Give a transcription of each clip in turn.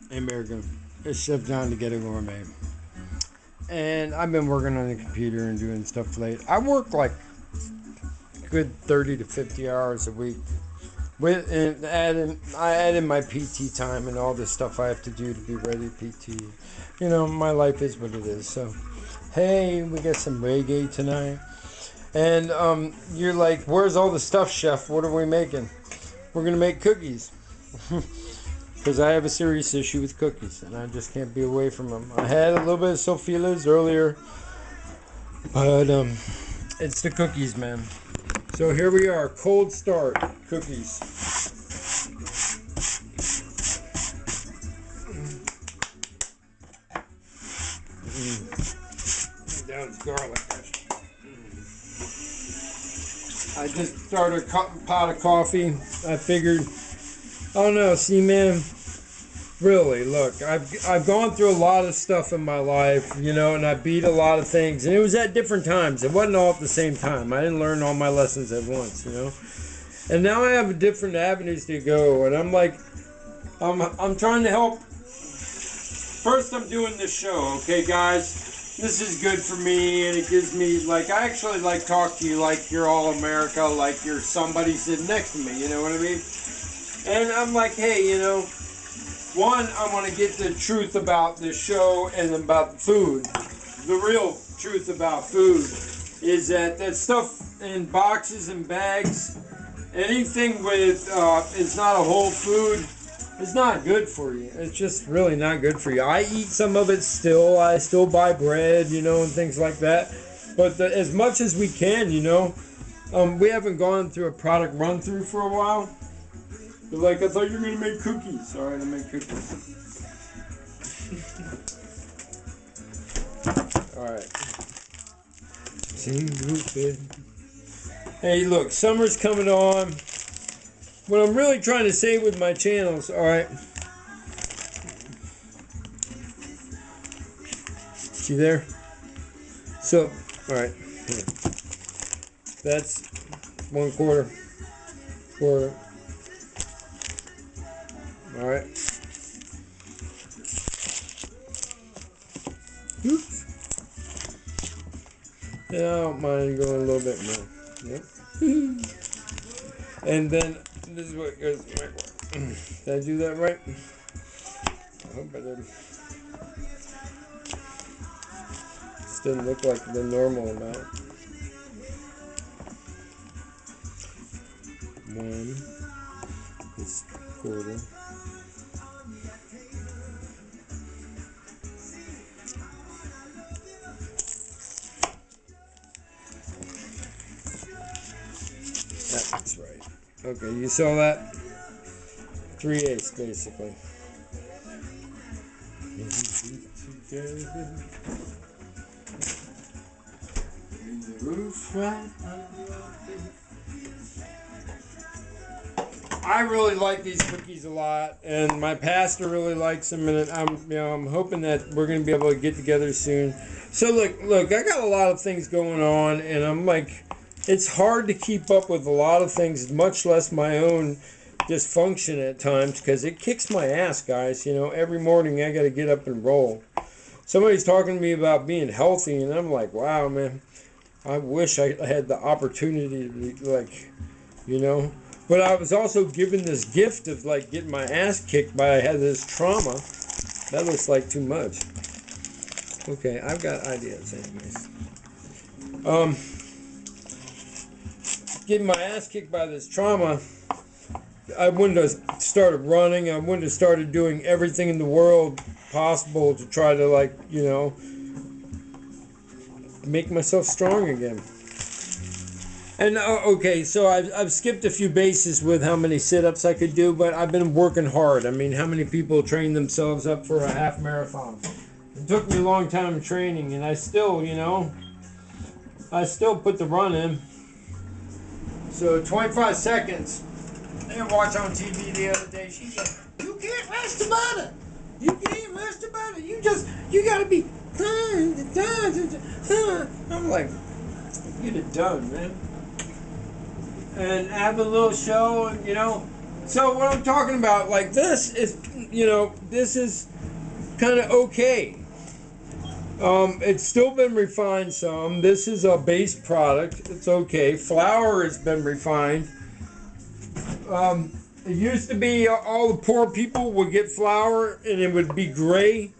Hey America, it's Chef John to Ghetto Gourmet. And I've been working on the computer and doing stuff late. I work like good 30 to 50 hours a week. I add in my PT time and all this stuff I have to do to be ready to PT. You know, my life is what it is. So, hey, we got some reggae tonight. And you're like, where's all the stuff, chef? What are we making? We're going to make cookies. Because I have a serious issue with cookies, and I just can't be away from them. I had a little bit of Sophila's earlier, but it's the cookies, man. So here we are, cold start cookies. Down with garlic. I just started a pot of coffee. I figured, oh no, see, man. Really, look, I've gone through a lot of stuff in my life, you know, and I beat a lot of things, and it was at different times. It wasn't all at the same time. I didn't learn all my lessons at once, you know. And now I have different avenues to go, and I'm like, I'm trying to help. First, I'm doing this show, okay, guys? This is good for me, and it gives me, like, I actually like talk to you like you're all America, like you're somebody sitting next to me, you know what I mean? And I'm like, hey, you know, one, I want to get the truth about this show and about food. The real truth about food is that stuff in boxes and bags, anything with is not a whole food, is not good for you. It's just really not good for you. I eat some of it still. I still buy bread, you know, and things like that. But as much as we can, you know, we haven't gone through a product run through for a while. They're like, I thought you were going to make cookies. All right, I'll make cookies. All right. Hey, look, summer's coming on. What I'm really trying to say with my channels, all right. See there? So, all right. Here. That's 1/4. Quarter. All right. Oops. Yeah, I don't mind going a little bit more. Yep. And then this is what goes to my work. Did I do that right? I hope I did. This didn't look like the normal amount. 1 is 1/4. That's right. Okay, you saw that? 3/8 basically. I really like these cookies a lot, and my pastor really likes them, and I'm hoping that we're gonna be able to get together soon. So look, I got a lot of things going on, and I'm like, it's hard to keep up with a lot of things, much less my own dysfunction at times, because it kicks my ass, guys. You know, every morning I got to get up and roll. Somebody's talking to me about being healthy, and I'm like, wow, man, I wish I had the opportunity to be, like, you know. But I was also given this gift of, like, getting my ass kicked by, I had this trauma. That looks like too much. Okay, I've got ideas anyways. Getting my ass kicked by this trauma, I wouldn't have started running. I wouldn't have started doing everything in the world possible to try to, like, you know, make myself strong again. And okay, so I've skipped a few bases with how many sit-ups I could do, but I've been working hard. I mean, how many people train themselves up for a half marathon? It took me a long time training, and I still, you know, I still put the run in. So 25 seconds. I watched on TV the other day. She said, "You can't rush the butter. You can't rush the butter. You gotta be done." I'm like, get it done, man. And have a little show, and you know, So what I'm talking about, like this is, you know, this is kind of okay. It's still been refined some. This is a base product. It's okay. Flour has been refined. It used to be all the poor people would get flour and it would be gray.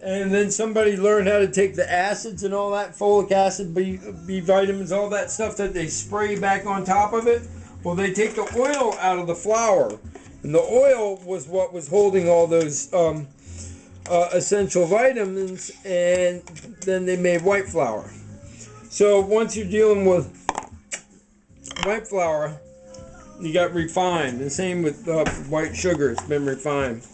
And then somebody learned how to take the acids and all that, folic acid, B vitamins, all that stuff that they spray back on top of it. Well, they take the oil out of the flour. And the oil was what was holding all those essential vitamins, and then they made white flour. So once you're dealing with white flour, you got refined. The same with white sugar. It's been refined.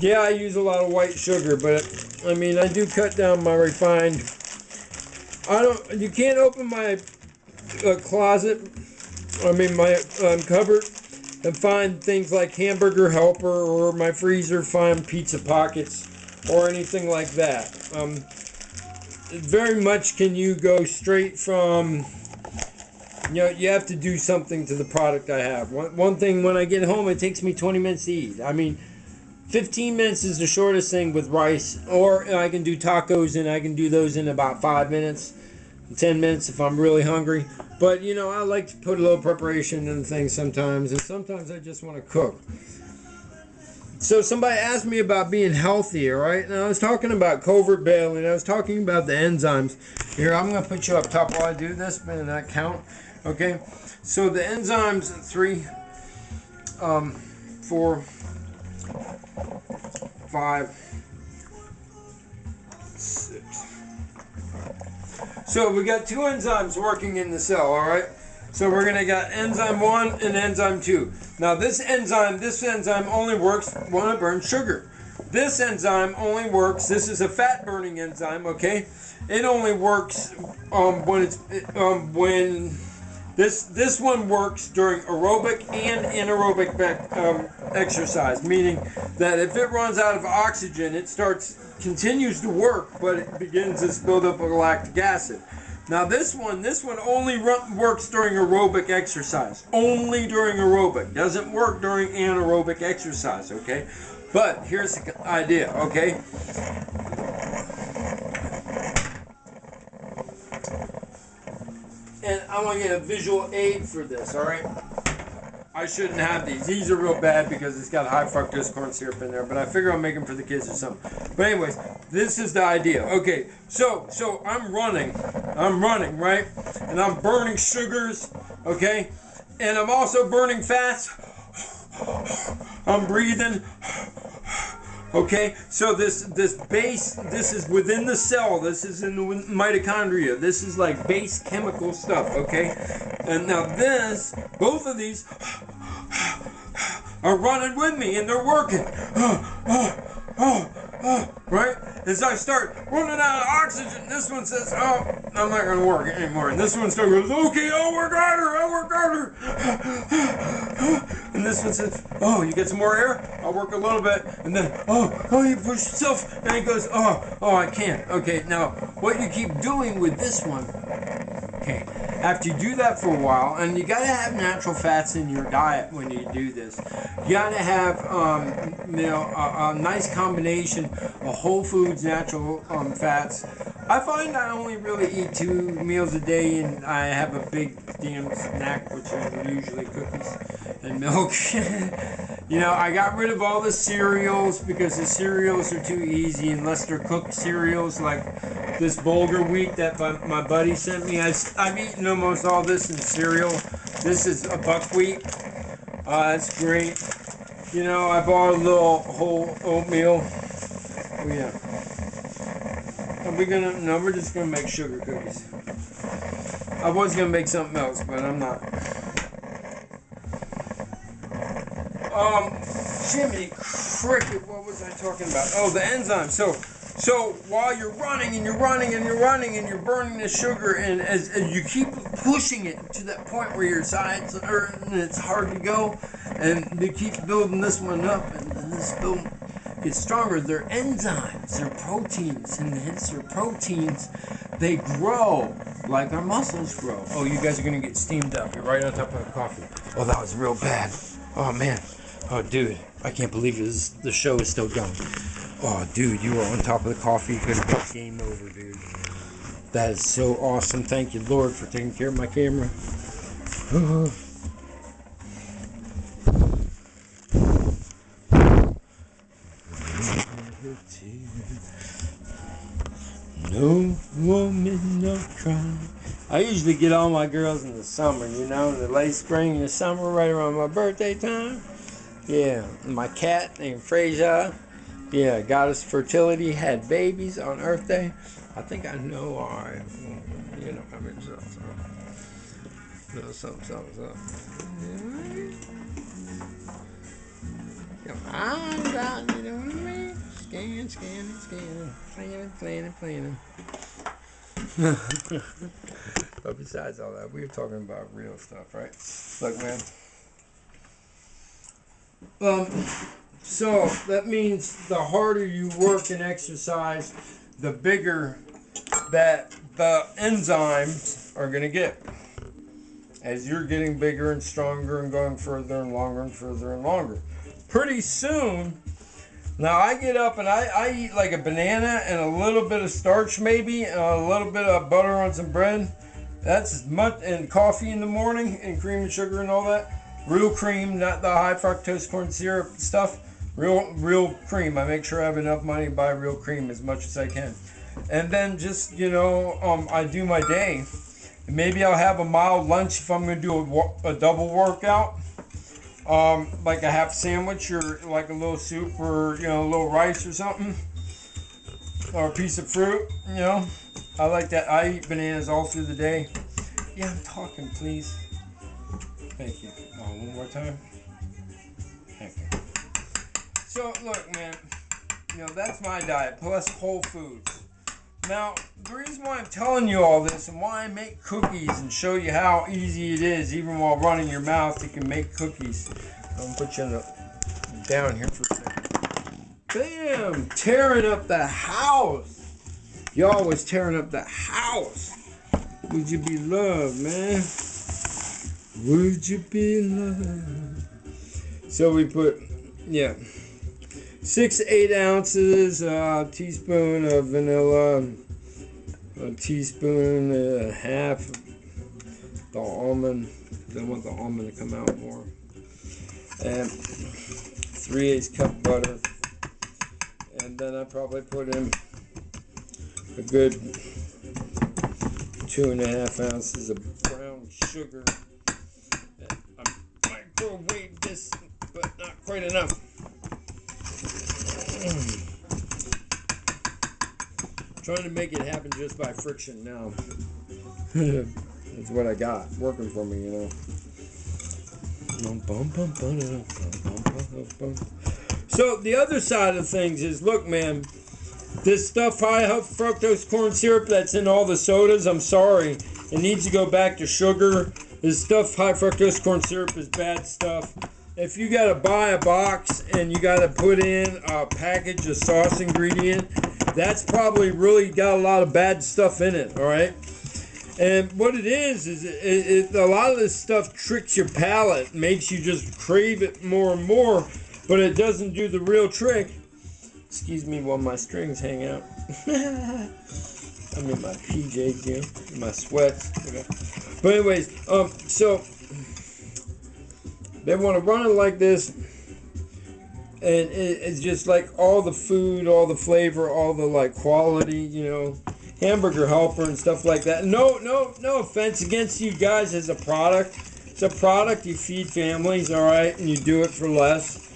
Yeah, I use a lot of white sugar, but I mean, I do cut down my refined. You can't open my closet, I mean my cupboard, and find things like Hamburger Helper, or my freezer find Pizza Pockets or anything like that. Very much can you go straight from, you know, you have to do something to the product I have. One thing, when I get home, it takes me 20 minutes to eat. I mean, 15 minutes is the shortest thing with rice, or I can do tacos, and I can do those in about 5 minutes, 10 minutes if I'm really hungry. But, you know, I like to put a little preparation in things sometimes, and sometimes I just want to cook. So somebody asked me about being healthy, all right? And I was talking about covert bailing. I was talking about the enzymes. Here, I'm going to put you up top while I do this, and that count. Okay? So the enzymes, 3, 4, 5, 6. So we got 2 enzymes working in the cell, all right? So we're gonna got enzyme 1 and enzyme 2. Now this enzyme only works when it burns sugar. This enzyme only works, this is a fat burning enzyme, okay? It only works when this one works during aerobic and anaerobic exercise, meaning that if it runs out of oxygen, it continues to work, but it begins this buildup of lactic acid. Now this one only works during aerobic exercise. Only during aerobic. Doesn't work during anaerobic exercise, okay? But here's the idea, okay? And I want to get a visual aid for this, all right? I shouldn't have these. These are real bad because it's got high fructose corn syrup in there, but I figure I'll make them for the kids or something. But anyways, this is the idea. Okay, so I'm running, right? And I'm burning sugars, okay? And I'm also burning fats. I'm breathing. Okay, so this base, this is within the cell, this is in the mitochondria, this is like base chemical stuff, okay? And now both of these are running with me and they're working. Right? As I start running out of oxygen, this one says, oh, I'm not going to work anymore. And this one still goes, okay, I'll work harder. And this one says, oh, you get some more air? I'll work a little bit. And then, oh, you push yourself. And it goes, oh, I can't. Okay, now, what you keep doing with this one, okay, after you do that for a while, and you got to have natural fats in your diet when you do this. You got to have, a nice combination of whole foods, natural fats. I find I only really eat 2 meals a day, and I have a big damn snack, which is usually cookies and milk. You know, I got rid of all the cereals because the cereals are too easy unless they're cooked cereals like this bulgur wheat that my buddy sent me. I've eaten almost all this in cereal. This is a buckwheat. It's great. You know, I bought a little whole oatmeal. Oh yeah. We're just gonna make sugar cookies. I was gonna make something else, but I'm not. Jiminy cricket, what was I talking about? Oh, the enzyme. So while you're running and you're burning the sugar, and as you keep pushing it to that point where your sides hurt and it's hard to go, and they keep building this one up, and then this build gets stronger. They're enzymes, they're proteins, and hence their proteins, they grow like our muscles grow. Oh, you guys are gonna get steamed up. You're right on top of the coffee. Oh, that was real bad. Oh man. Oh, dude, I can't believe the show is still going. Oh, dude, you were on top of the coffee. You could have put game over, dude. That is so awesome. Thank you, Lord, for taking care of my camera. No woman, no crying. I usually get all my girls in the summer, you know, in the late spring and the summer, right around my birthday time. Yeah, my cat named Frasier, yeah, goddess fertility, had babies on Earth Day. I think I know why. You know, I mean, something. Come on, God, you know what I mean? Scanning, planning. But besides all that, we were talking about real stuff, right? Look, man. So that means the harder you work and exercise, the bigger that the enzymes are going to get. As you're getting bigger and stronger and going further and longer and further and longer. Pretty soon, now I get up and I eat like a banana and a little bit of starch maybe, and a little bit of butter on some bread. That's as much, and coffee in the morning, and cream and sugar and all that. Real cream, not the high fructose corn syrup stuff. Real cream. I make sure I have enough money to buy real cream as much as I can. And then just, you know, I do my day. Maybe I'll have a mild lunch if I'm going to do a double workout. Like a half sandwich or like a little soup or, you know, a little rice or something. Or a piece of fruit, you know. I like that. I eat bananas all through the day. Yeah, I'm talking, please. Thank you. One more time. Thank you. So, look, man. You know, that's my diet, plus whole foods. Now, the reason why I'm telling you all this and why I make cookies and show you how easy it is, even while running your mouth, you can make cookies. I'm going to put you down here for a second. Bam! Tearing up the house. Y'all was tearing up the house. Would you be loved, man? Would you be loved? So we put, 6 to 8 ounces, a teaspoon of vanilla, a teaspoon and a half the almond. I want the almond to come out more. And 3/8 cup butter. And then I probably put in a good 2.5 ounces of brown sugar. I microwave this, but not quite enough. Trying to make it happen just by friction now. That's what I got working for me, you know. So the other side of things is, look, man, this stuff, high fructose corn syrup that's in all the sodas, I'm sorry, it needs to go back to sugar. This stuff, high fructose corn syrup, is bad stuff. If you got to buy a box and you got to put in a package of sauce ingredient, that's probably really got a lot of bad stuff in it, all right? And what it is a lot of this stuff tricks your palate, makes you just crave it more and more, but it doesn't do the real trick. Excuse me while my strings hang out. I'm in my PJs here, my sweats. Okay. But anyways, so they want to run it like this, and it's just like all the food, all the flavor, all the like quality, you know, Hamburger Helper and stuff like that. No offense against you guys as a product. It's a product, you feed families, all right, and you do it for less.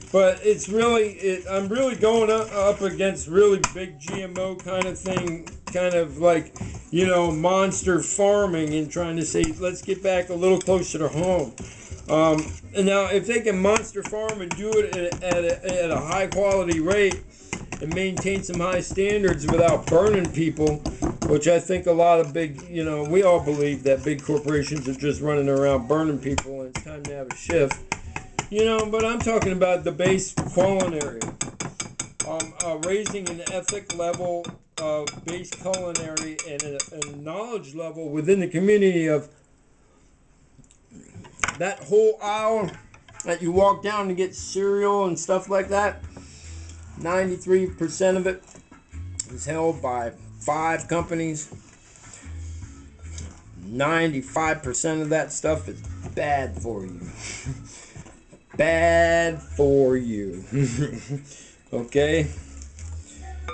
But it's really, I'm really going up against really big GMO kind of thing, kind of like, you know, monster farming, and trying to say, let's get back a little closer to home. And now, if they can monster farm and do it at a high quality rate and maintain some high standards without burning people, which I think a lot of big, you know, we all believe that big corporations are just running around burning people, and it's time to have a shift. You know, but I'm talking about the base culinary raising an ethic level of base culinary and a knowledge level within the community of that whole aisle that you walk down to get cereal and stuff like that. 93% of it is held by 5 companies. 95% of that stuff is bad for you. Bad for you. Okay?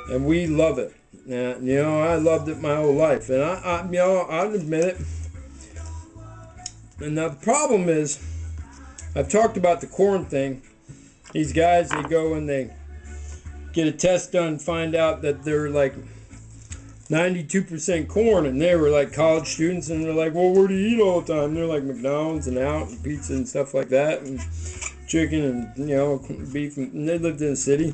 And we love it. You know, I loved it my whole life. And you know, I'll admit it. And now the problem is, I've talked about the corn thing. These guys, they go and they get a test done, find out that they're like 92% corn, and they were like college students, and they're like, well, where do you eat all the time? And they're like McDonald's and out and pizza and stuff like that, and chicken and, you know, beef, and they lived in the city.